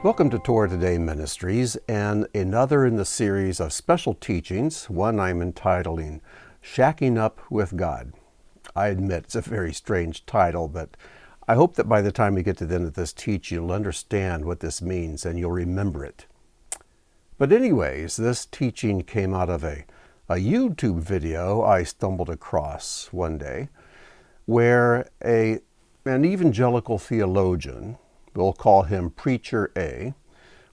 Welcome to Torah Today Ministries and another in the series of special teachings, one I'm entitling Shacking Up with God. I admit it's a very strange title, but I hope that by the time we get to the end of this teaching, you'll understand what this means and you'll remember it. But anyways, this teaching came out of a YouTube video I stumbled across one day where an evangelical theologian, we'll call him Preacher A,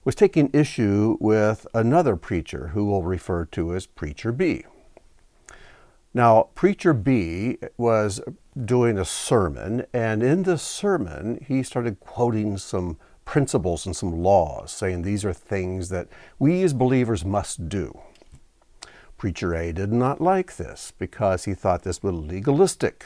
was taking issue with another preacher who we'll refer to as Preacher B. Now, Preacher B was doing a sermon, and in this sermon, he started quoting some principles and some laws, saying these are things that we as believers must do. Preacher A did not like this because he thought this was legalistic.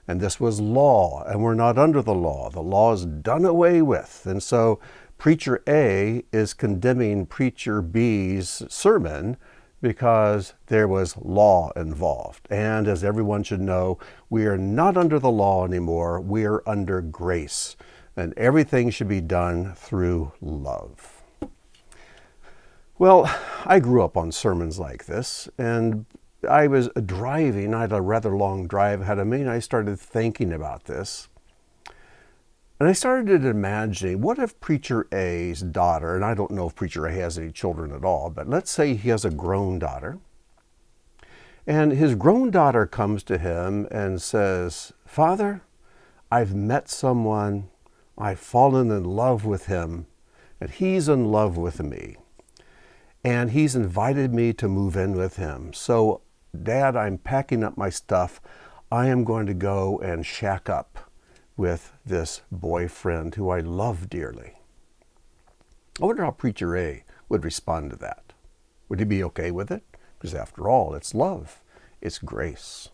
And this was law, and we're not under the law. The law is done away with. And so Preacher A is condemning Preacher B's sermon because there was law involved. And as everyone should know, we are not under the law anymore. We are under grace. And everything should be done through love. Well, I grew up on sermons like this, and I was driving, I had a rather long drive ahead of me, and I started thinking about this. And I started imagining, what if Preacher A's daughter, and I don't know if Preacher A has any children at all, but let's say he has a grown daughter, and his grown daughter comes to him and says, "Father, I've met someone, I've fallen in love with him, and he's in love with me. And he's invited me to move in with him. So, Dad, I'm packing up my stuff. I am going to go and shack up with this boyfriend who I love dearly." I wonder how Preacher A would respond to that. Would he be okay with it? Because after all, it's love. It's grace.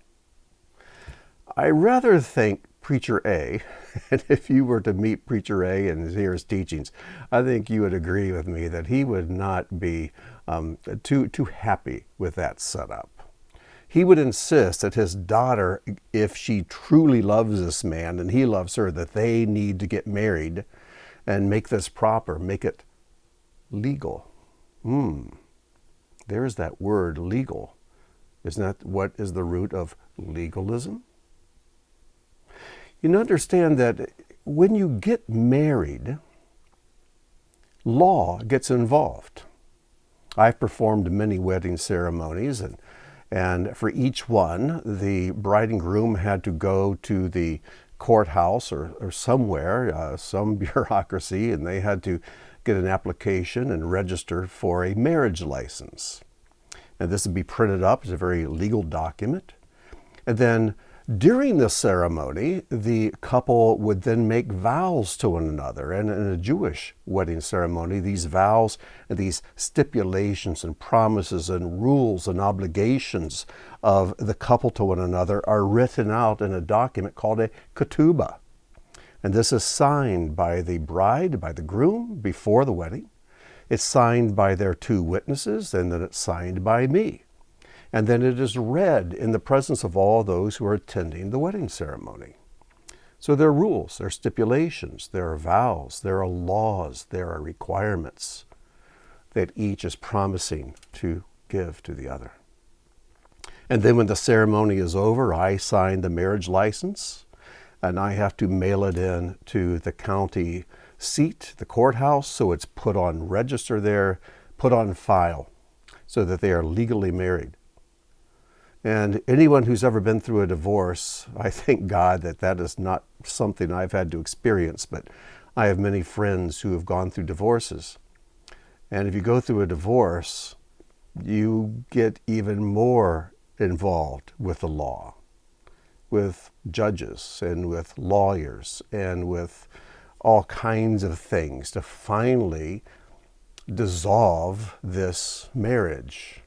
I rather think Preacher A, and if you were to meet Preacher A and hear his teachings, I think you would agree with me that he would not be too happy with that setup. He would insist that his daughter, if she truly loves this man and he loves her, that they need to get married and make this proper, make it legal. There's that word, legal. Isn't that what is the root of legalism? You understand that when you get married, law gets involved. I've performed many wedding ceremonies, and for each one, the bride and groom had to go to the courthouse or somewhere, some bureaucracy, and they had to get an application and register for a marriage license. And this would be printed up as a very legal document. And then during the ceremony, the couple would then make vows to one another. And in a Jewish wedding ceremony, these vows and these stipulations and promises and rules and obligations of the couple to one another are written out in a document called a ketubah. And this is signed by the bride, by the groom, before the wedding. It's signed by their two witnesses, and then it's signed by me. And then it is read in the presence of all those who are attending the wedding ceremony. So there are rules, there are stipulations, there are vows, there are laws, there are requirements that each is promising to give to the other. And then when the ceremony is over, I sign the marriage license, and I have to mail it in to the county seat, the courthouse, so it's put on register there, put on file, so that they are legally married. And anyone who's ever been through a divorce, I thank God that is not something I've had to experience, but I have many friends who have gone through divorces. And if you go through a divorce, you get even more involved with the law, with judges and with lawyers and with all kinds of things to finally dissolve this marriage.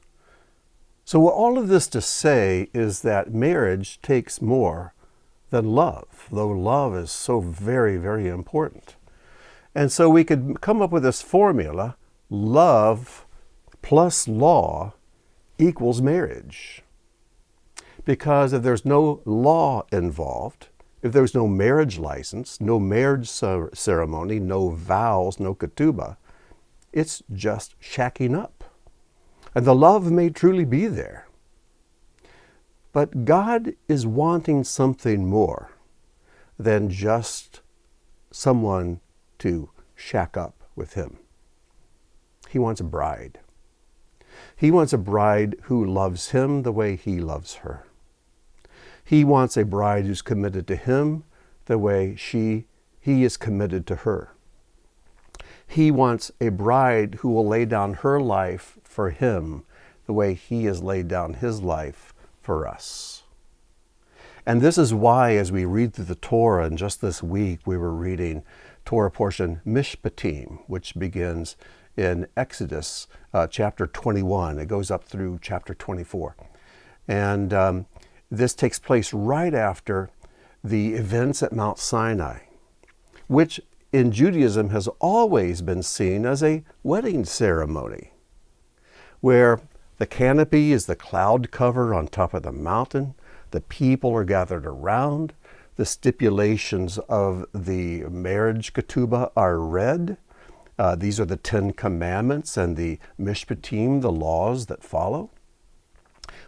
So all of this to say is that marriage takes more than love, though love is so very, very important. And so we could come up with this formula, love plus law equals marriage. Because if there's no law involved, if there was no marriage license, no marriage ceremony, no vows, no ketubah, it's just shacking up. And the love may truly be there. But God is wanting something more than just someone to shack up with him. He wants a bride. He wants a bride who loves him the way he loves her. He wants a bride who's committed to him the way he is committed to her. He wants a bride who will lay down her life for him the way he has laid down his life for us. And this is why, as we read through the Torah, and just this week we were reading Torah portion Mishpatim, which begins in Exodus chapter 21. It goes up through chapter 24. And this takes place right after the events at Mount Sinai, which in Judaism has always been seen as a wedding ceremony, where the canopy is the cloud cover on top of the mountain. The people are gathered around. The stipulations of the marriage ketubah are read. These are the 10 Commandments and the Mishpatim, the laws that follow.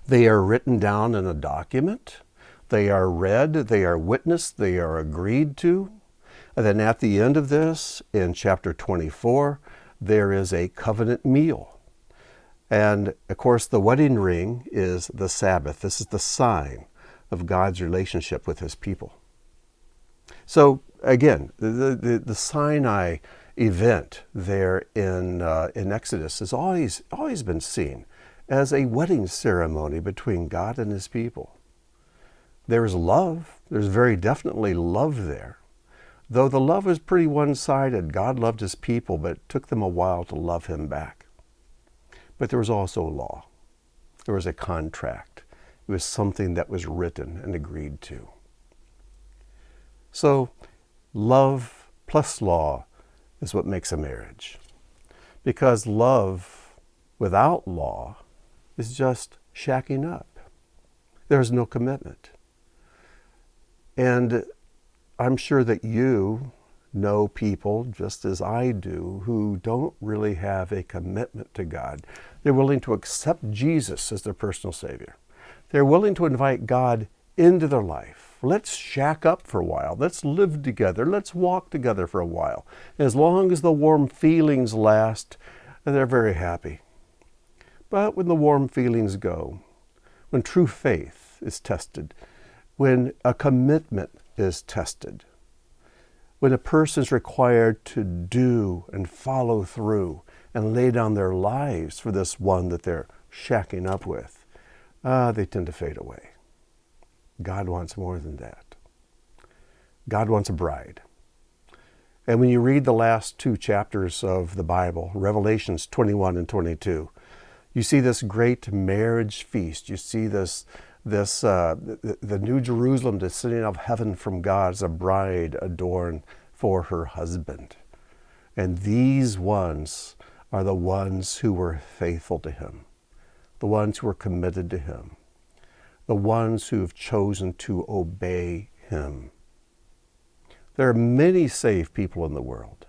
They are written down in a document. They are read, they are witnessed, they are agreed to. And then at the end of this, in chapter 24, there is a covenant meal. And of course, the wedding ring is the Sabbath. This is the sign of God's relationship with his people. So again, the Sinai event there in Exodus has always been seen as a wedding ceremony between God and his people. There's love. There's very definitely love there. Though the love was pretty one-sided. God loved his people, but it took them a while to love him back. But there was also law. There was a contract. It was something that was written and agreed to. So love plus law is what makes a marriage. Because love without law is just shacking up. There's no commitment. And I'm sure that you know people, just as I do, who don't really have a commitment to God. They're willing to accept Jesus as their personal Savior. They're willing to invite God into their life. Let's shack up for a while. Let's live together. Let's walk together for a while. As long as the warm feelings last, they're very happy. But when the warm feelings go, when true faith is tested, when a commitment is tested, when a person is required to do and follow through and lay down their lives for this one that they're shacking up with, they tend to fade away. God wants more than that. God wants a bride. And when you read the last 2 chapters of the Bible, Revelations 21 and 22, you see this great marriage feast. You see the New Jerusalem descending of heaven from God as a bride adorned for her husband. And these ones are the ones who were faithful to him, the ones who were committed to him, the ones who have chosen to obey him. There are many saved people in the world,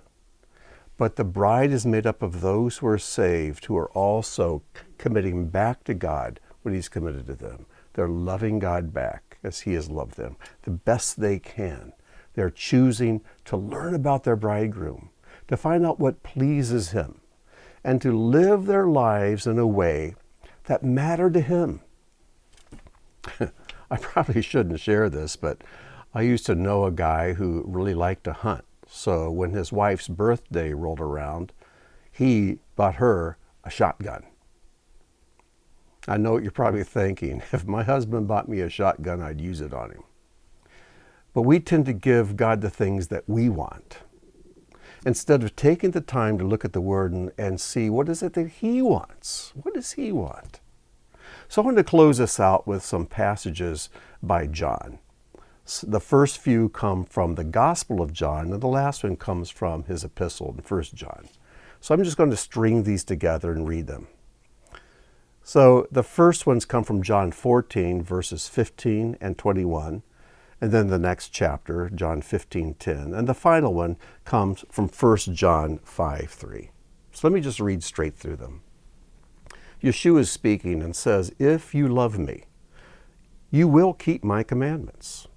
but the bride is made up of those who are saved, who are also committing back to God when he's committed to them. They're loving God back as he has loved them the best they can. They're choosing to learn about their bridegroom, to find out what pleases him, and to live their lives in a way that matter to him. I probably shouldn't share this, but I used to know a guy who really liked to hunt. So when his wife's birthday rolled around, he bought her a shotgun. I know what you're probably thinking. If my husband bought me a shotgun, I'd use it on him. But we tend to give God the things that we want, instead of taking the time to look at the Word and see what is it that he wants. What does he want? So I want to close this out with some passages by John. The first few come from the Gospel of John, and the last one comes from his epistle in 1 John. So I'm just going to string these together and read them. So the first ones come from John 14, verses 15 and 21, And then the next chapter, John 15:10. And the final one comes from 1 John 5:3. So let me just read straight through them. Yeshua is speaking and says, "If you love me, you will keep my commandments.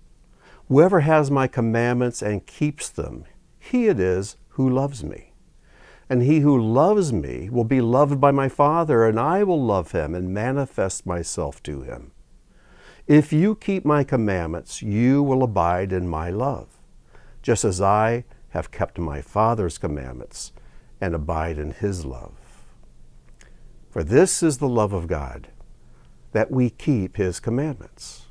Whoever has my commandments and keeps them, he it is who loves me. And he who loves me will be loved by my Father, and I will love him and manifest myself to him. If you keep my commandments, you will abide in my love, just as I have kept my Father's commandments and abide in his love. For this is the love of God, that we keep his commandments,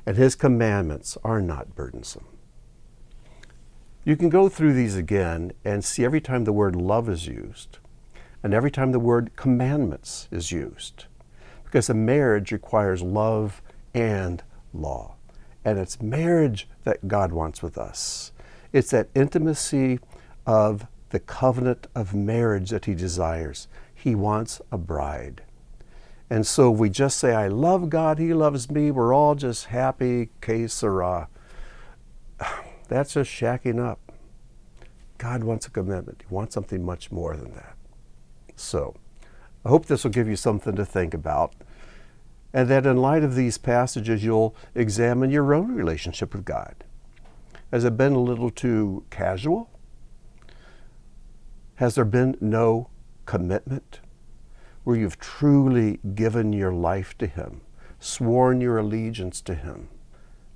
and his commandments are not burdensome." You can go through these again and see every time the word love is used, and every time the word commandments is used, because a marriage requires love and law. And it's marriage that God wants with us. It's that intimacy of the covenant of marriage that he desires. He wants a bride. And so we just say, I love God, he loves me, we're all just happy, que sera. That's just shacking up. God wants a commitment. He wants something much more than that. So I hope this will give you something to think about, and that in light of these passages, you'll examine your own relationship with God. Has it been a little too casual? Has there been no commitment where you've truly given your life to him, sworn your allegiance to him,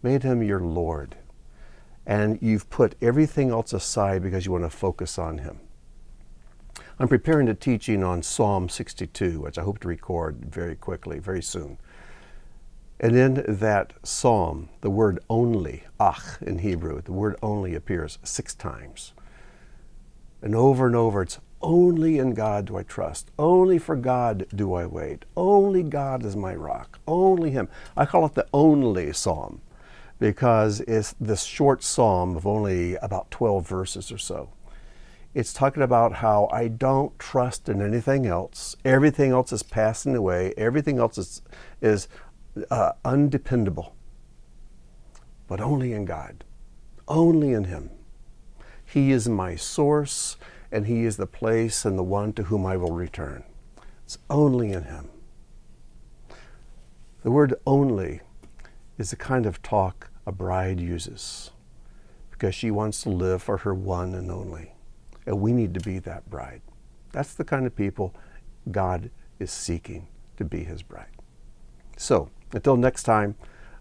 made him your Lord, and you've put everything else aside because you want to focus on him? I'm preparing a teaching on Psalm 62, which I hope to record very quickly, very soon. And in that psalm, the word only, ach in Hebrew, the word only appears 6 times. And over, it's only in God do I trust. Only for God do I wait. Only God is my rock. Only him. I call it the only psalm because it's this short psalm of only about 12 verses or so. It's talking about how I don't trust in anything else. Everything else is passing away. Everything else is undependable. But only in God. Only in him. He is my source, and he is the place and the one to whom I will return. It's only in him. The word only is the kind of talk a bride uses because she wants to live for her one and only. And we need to be that bride. That's the kind of people God is seeking to be his bride. So, until next time,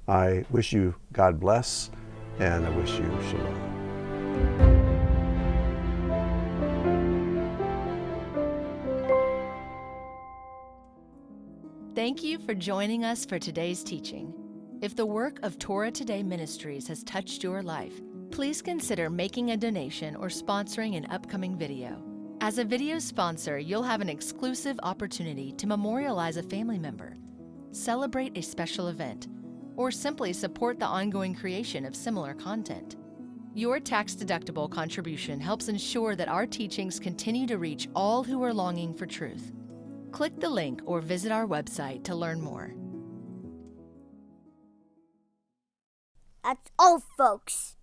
I wish you God bless, and I wish you shalom. Thank you for joining us for today's teaching. If the work of Torah Today Ministries has touched your life, please consider making a donation or sponsoring an upcoming video. As a video sponsor, you'll have an exclusive opportunity to memorialize a family member, celebrate a special event, or simply support the ongoing creation of similar content. Your tax-deductible contribution helps ensure that our teachings continue to reach all who are longing for truth. Click the link or visit our website to learn more. That's all, folks.